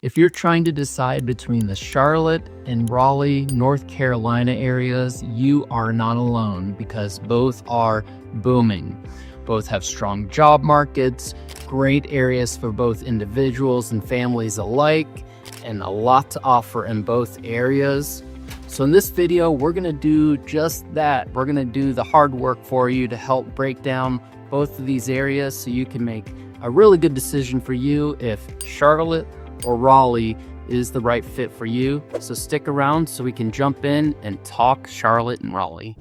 If you're trying to decide between the Charlotte and Raleigh, North Carolina areas, you are not alone because both are booming. Both have strong job markets, great areas for both individuals and families alike, and a lot to offer in both areas. So in this video, we're gonna do just that. We're gonna do the hard work for you to help break down both of these areas so you can make a really good decision for you if Charlotte or Raleigh is the right fit for you. So stick around so we can jump in and talk Charlotte and Raleigh.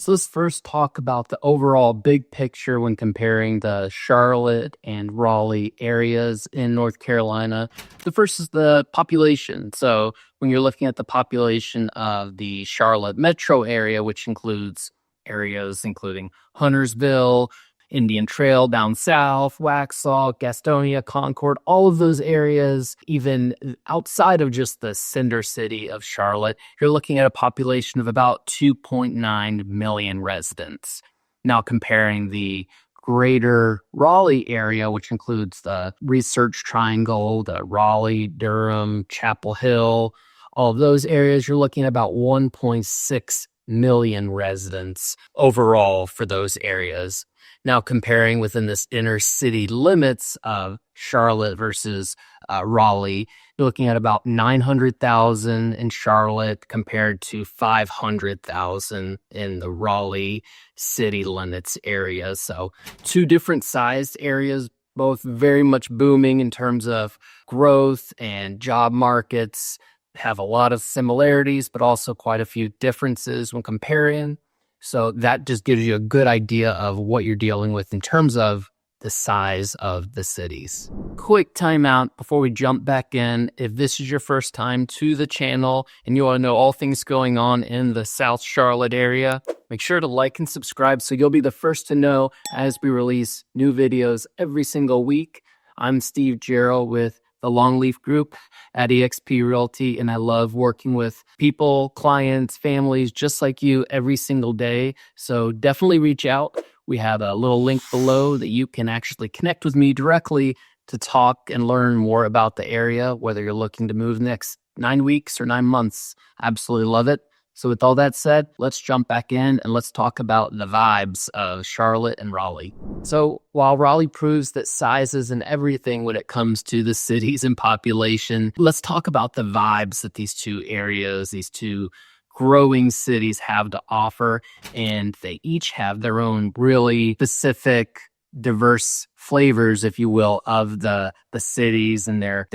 So let's first talk about the overall big picture when comparing the Charlotte and Raleigh areas in North Carolina. The first is the population. So when you're looking at the population of the Charlotte metro area, which includes areas including Huntersville, Indian Trail down south, Waxhaw, Gastonia, Concord, all of those areas, even outside of just the cinder city of Charlotte, you're looking at a population of about 2.9 million residents. Now comparing the greater Raleigh area, which includes the Research Triangle, the Raleigh, Durham, Chapel Hill, all of those areas, you're looking at about 1.6 million residents overall for those areas. Now comparing within this inner city limits of Charlotte versus Raleigh, you're looking at about 900,000 in Charlotte compared to 500,000 in the Raleigh city limits area. So two different sized areas, both very much booming in terms of growth and job markets, have a lot of similarities, but also quite a few differences when comparing. So that just gives you a good idea of what you're dealing with in terms of the size of the cities. Quick timeout before we jump back in. If this is your first time to the channel and you want to know all things going on in the South Charlotte area, make sure to like and subscribe so you'll be the first to know as we release new videos every single week. I'm Steve Jarrell with the Longleaf Group at eXp Realty, and I love working with people, clients, families just like you every single day. So definitely reach out. We have a little link below that you can actually connect with me directly to talk and learn more about the area, whether you're looking to move next 9 weeks or 9 months. Absolutely love it. So with all that said, let's jump back in and let's talk about the vibes of Charlotte and Raleigh. So while Raleigh proves that size isn't everything when it comes to the cities and population, let's talk about the vibes that these two areas, these two growing cities have to offer. And they each have their own really specific, diverse flavors, if you will, of the cities and their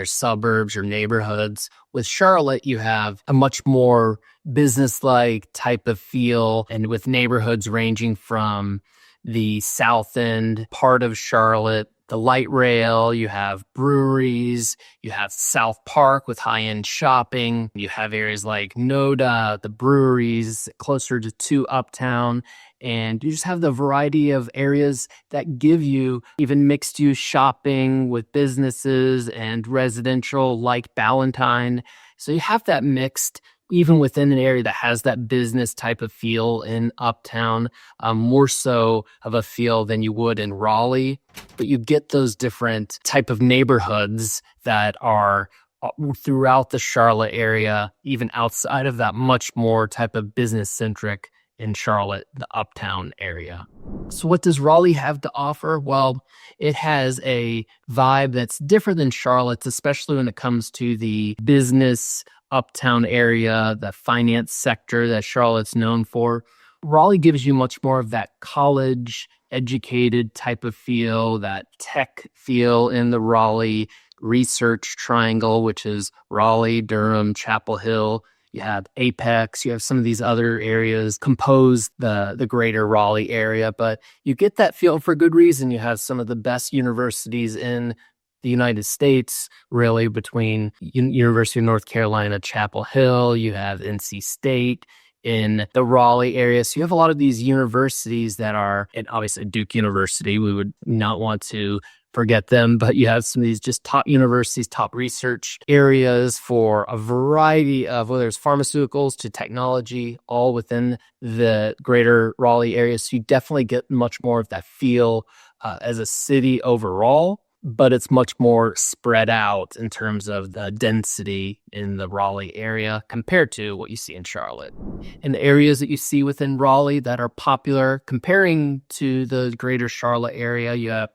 suburbs or neighborhoods. With Charlotte, you have a much more business-like type of feel, and with neighborhoods ranging from the south end part of Charlotte, the light rail, you have breweries, you have South Park with high-end shopping, you have areas like Noda, the breweries closer to Uptown, and you just have the variety of areas that give you even mixed-use shopping with businesses and residential like Ballantyne. So you have that mixed even within an area that has that business type of feel in Uptown, more so of a feel than you would in Raleigh. But you get those different type of neighborhoods that are throughout the Charlotte area, even outside of that much more type of business-centric in Charlotte, the Uptown area. So what does Raleigh have to offer? Well, it has a vibe that's different than Charlotte's, especially when it comes to the business Uptown area, the finance sector that Charlotte's known for. Raleigh gives you much more of that college educated type of feel, that tech feel in the Raleigh Research Triangle, which is Raleigh, Durham, Chapel Hill. You have Apex, you have some of these other areas compose the greater Raleigh area, but you get that feel for good reason. You have some of the best universities in the United States, really, between University of North Carolina, Chapel Hill, you have NC State in the Raleigh area. So you have a lot of these universities that are, and obviously Duke University, we would not want to forget them, but you have some of these just top universities, top research areas for a variety of, whether it's pharmaceuticals to technology, all within the greater Raleigh area. So you definitely get much more of that feel as a city overall, but it's much more spread out in terms of the density in the Raleigh area compared to what you see in Charlotte. And the areas that you see within Raleigh that are popular, comparing to the greater Charlotte area, you have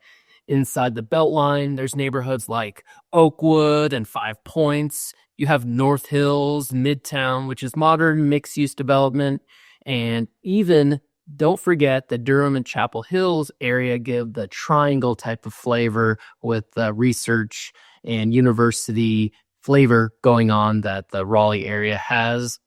inside the Beltline, there's neighborhoods like Oakwood and Five Points. You have North Hills, Midtown, which is modern mixed-use development, and even don't forget the Durham and Chapel Hills area give the triangle type of flavor with the research and university flavor going on that the Raleigh area has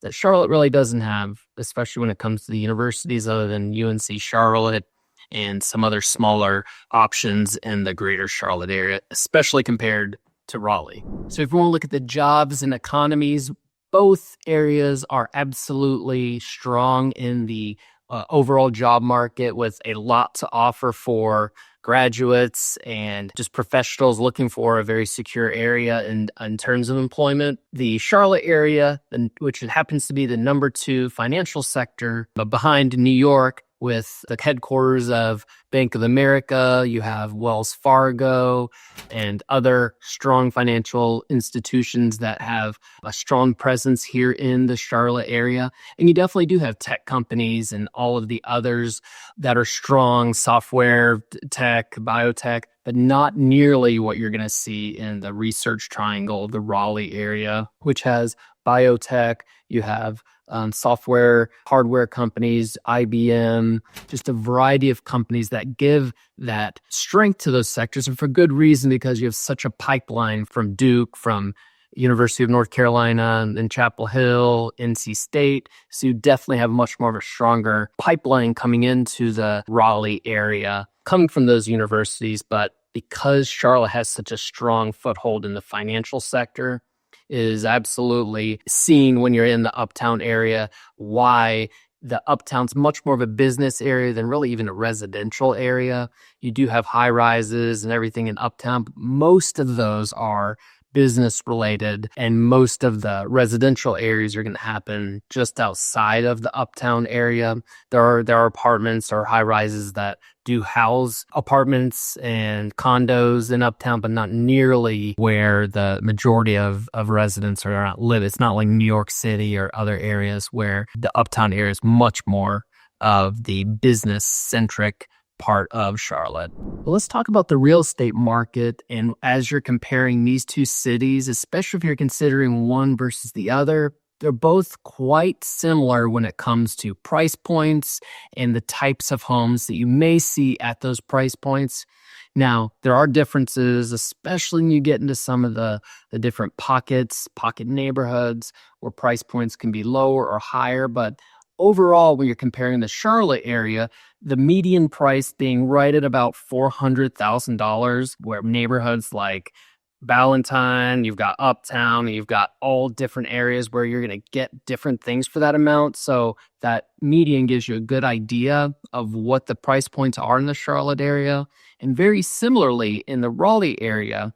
that Charlotte really doesn't have, especially when it comes to the universities other than UNC Charlotte and some other smaller options in the greater Charlotte area, especially compared to Raleigh. So if you want to look at the jobs and economies, both areas are absolutely strong in the overall job market with a lot to offer for graduates and just professionals looking for a very secure area in terms of employment. The Charlotte area, which happens to be the number 2 financial sector behind New York, with the headquarters of Bank of America, you have Wells Fargo and other strong financial institutions that have a strong presence here in the Charlotte area. And you definitely do have tech companies and all of the others that are strong, software, tech, biotech, but not nearly what you're going to see in the Research Triangle, the Raleigh area, which has biotech, you have software, hardware companies, IBM, just a variety of companies that give that strength to those sectors, and for good reason, because you have such a pipeline from Duke, from University of North Carolina, and Chapel Hill, NC State. So you definitely have much more of a stronger pipeline coming into the Raleigh area, coming from those universities. But because Charlotte has such a strong foothold in the financial sector, is absolutely seen when you're in the uptown area, why the uptown's much more of a business area than really even a residential area. You do have high rises and everything in uptown, but most of those are business related, and most of the residential areas are going to happen just outside of the uptown area. There are apartments or high rises that do house apartments and condos in uptown, but not nearly where the majority of residents are not live. It's not like New York City or other areas where the uptown area is much more of the business centric part of Charlotte. Well, let's talk about the real estate market. And as you're comparing these two cities, especially if you're considering one versus the other, they're both quite similar when it comes to price points and the types of homes that you may see at those price points. Now, there are differences, especially when you get into some of the different pocket neighborhoods where price points can be lower or higher. But overall, when you're comparing the Charlotte area, the median price being right at about $400,000, where neighborhoods like Ballantyne, you've got Uptown, you've got all different areas where you're going to get different things for that amount. So that median gives you a good idea of what the price points are in the Charlotte area. And very similarly, in the Raleigh area,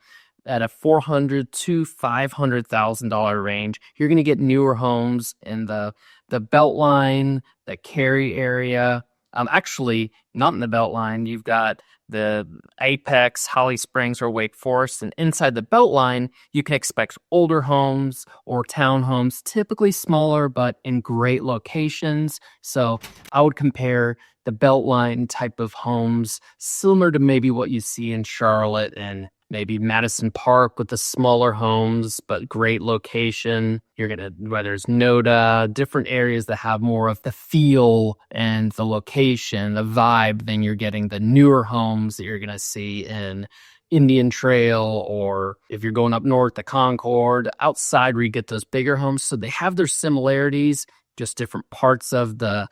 at a $400,000 to $500,000 range, you're going to get newer homes in the Beltline, the Cary area. Actually, not in the Beltline. You've got the Apex, Holly Springs, or Wake Forest. And inside the Beltline, you can expect older homes or townhomes, typically smaller, but in great locations. So I would compare the Beltline type of homes similar to maybe what you see in Charlotte and maybe Madison Park with the smaller homes, but great location. You're going to, whether it's Noda, different areas that have more of the feel and the location, the vibe, than you're getting the newer homes that you're going to see in Indian Trail, or if you're going up north to Concord, outside where you get those bigger homes. So they have their similarities, just different parts of the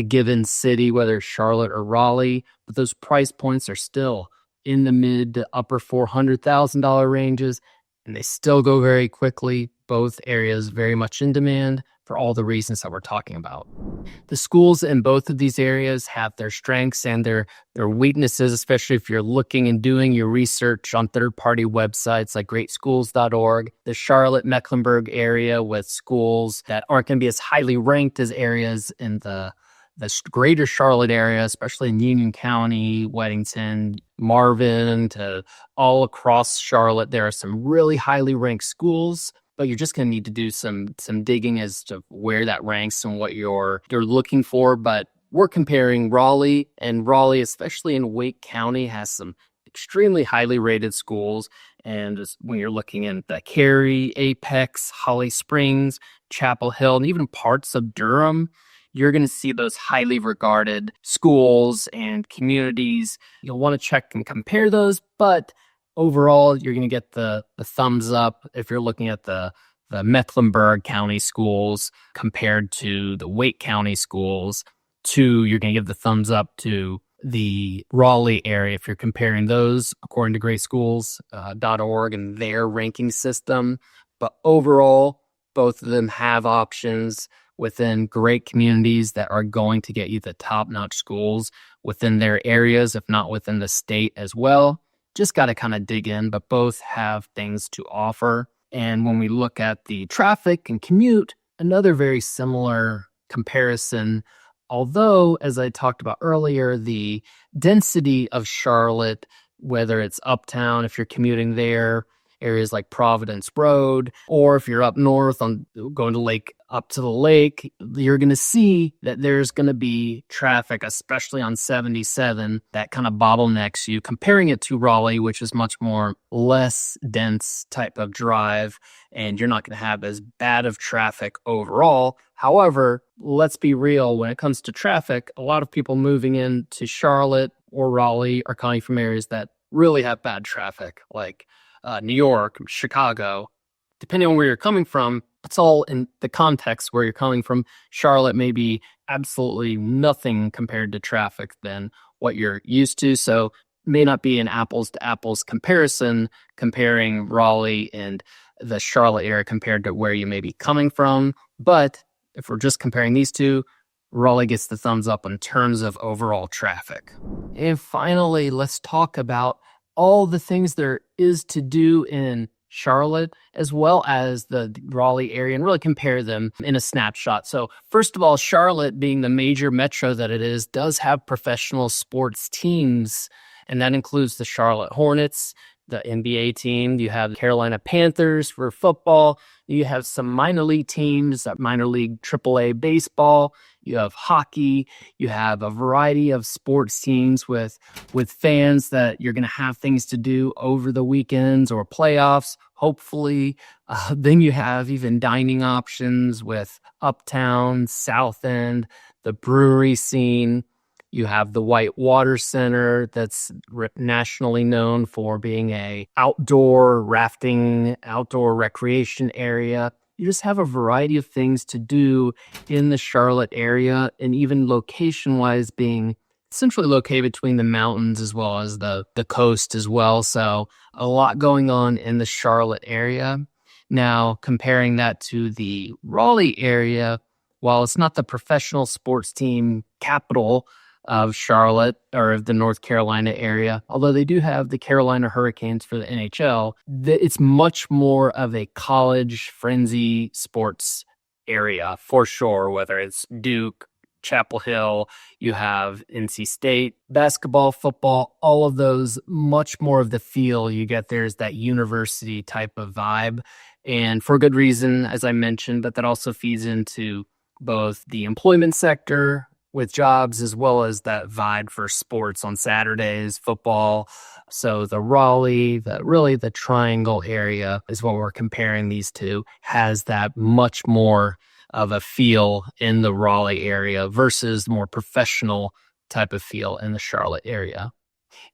given city, whether it's Charlotte or Raleigh, but those price points are still in the mid to upper $400,000 ranges, and they still go very quickly. both areas very much in demand for all the reasons that we're talking about. The schools in both of these areas have their strengths and their weaknesses, especially if you're looking and doing your research on third-party websites like greatschools.org. The Charlotte Mecklenburg area with schools that aren't going to be as highly ranked as areas in the greater Charlotte area, especially in Union County, Weddington, Marvin, to all across Charlotte. There are some really highly ranked schools, but you're just going to need to do some digging as to where that ranks and what you're looking for. But we're comparing Raleigh, and Raleigh, especially in Wake County, has some extremely highly rated schools. And when you're looking at the Cary, Apex, Holly Springs, Chapel Hill, and even parts of Durham, you're going to see those highly regarded schools and communities. You'll want to check and compare those, but overall, you're going to get the thumbs up if you're looking at the Mecklenburg County schools compared to the Wake County schools. You're going to give the thumbs up to the Raleigh area if you're comparing those according to greatschools.org and their ranking system. But overall, both of them have options within great communities that are going to get you the top-notch schools within their areas, if not within the state as well. Just got to kind of dig in, but both have things to offer. And when we look at the traffic and commute, another very similar comparison, although, as I talked about earlier, the density of Charlotte, whether it's uptown, if you're commuting there, areas like Providence Road, or if you're up north on going up to the lake, you're going to see that there's going to be traffic, especially on 77, that kind of bottlenecks you. Comparing it to Raleigh, which is much more less dense type of drive, and you're not going to have as bad of traffic overall. However, let's be real, when it comes to traffic, a lot of people moving into Charlotte or Raleigh are coming from areas that really have bad traffic, like New York, Chicago. Depending on where you're coming from, it's all in the context where you're coming from. Charlotte may be absolutely nothing compared to traffic than what you're used to. So may not be an apples to apples comparison comparing Raleigh and the Charlotte area compared to where you may be coming from. But if we're just comparing these two, Raleigh gets the thumbs up in terms of overall traffic. And finally, let's talk about all the things there is to do in Charlotte, as well as the Raleigh area, and really compare them in a snapshot. So first of all, Charlotte, being the major metro that it is, does have professional sports teams, and that includes the Charlotte Hornets, the NBA team. You have the Carolina Panthers for football. You have some minor league teams, minor league AAA baseball. You have hockey. You have a variety of sports teams with fans that you're going to have things to do over the weekends or playoffs, hopefully. Then you have even dining options with Uptown, South End, the brewery scene. You have the White Water Center that's nationally known for being a outdoor rafting, outdoor recreation area. You just have a variety of things to do in the Charlotte area, and even location-wise being centrally located between the mountains as well as the coast as well. So a lot going on in the Charlotte area. Now, comparing that to the Raleigh area, while it's not the professional sports team capital of Charlotte or of the North Carolina area, although they do have the Carolina Hurricanes for the NHL, it's much more of a college frenzy sports area for sure, whether it's Duke, Chapel Hill, you have NC State, basketball, football, all of those, much more of the feel you get there is that university type of vibe. And for good reason, as I mentioned, but that also feeds into both the employment sector with jobs as well as that vibe for sports on Saturdays, football. So the Raleigh, the Triangle area is what we're comparing these to, has that much more of a feel in the Raleigh area versus the more professional type of feel in the Charlotte area.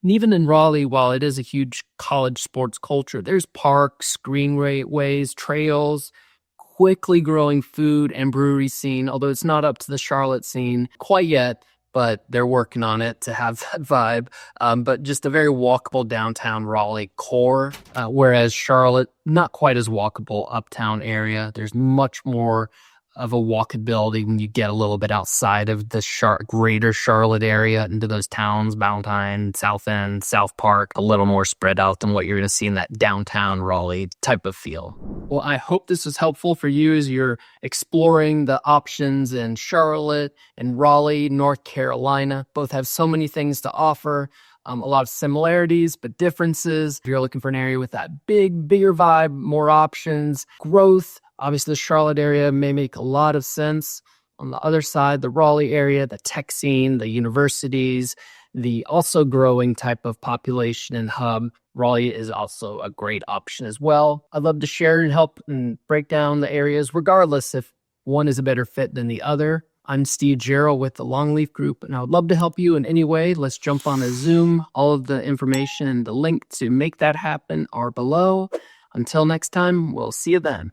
And even in Raleigh, while it is a huge college sports culture, there's parks, greenways, trails, quickly growing food and brewery scene, although it's not up to the Charlotte scene quite yet, but they're working on it to have that vibe. But just a very walkable downtown Raleigh core, whereas Charlotte, not quite as walkable uptown area. There's much more of a walkability when you get a little bit outside of the greater Charlotte area into those towns, Valentine, South End, South Park, a little more spread out than what you're going to see in that downtown Raleigh type of feel. Well, I hope this was helpful for you as you're exploring the options in Charlotte and Raleigh, North Carolina. Both have so many things to offer. A lot of similarities, but differences. If you're looking for an area with that bigger vibe, more options, growth, obviously the Charlotte area may make a lot of sense. On the other side, the Raleigh area, the tech scene, the universities, the also growing type of population and hub, Raleigh is also a great option as well. I'd love to share and help and break down the areas, regardless if one is a better fit than the other. I'm Steve Jarrell with the Longleaf Group, and I would love to help you in any way. Let's jump on a Zoom. All of the information and the link to make that happen are below. Until next time, we'll see you then.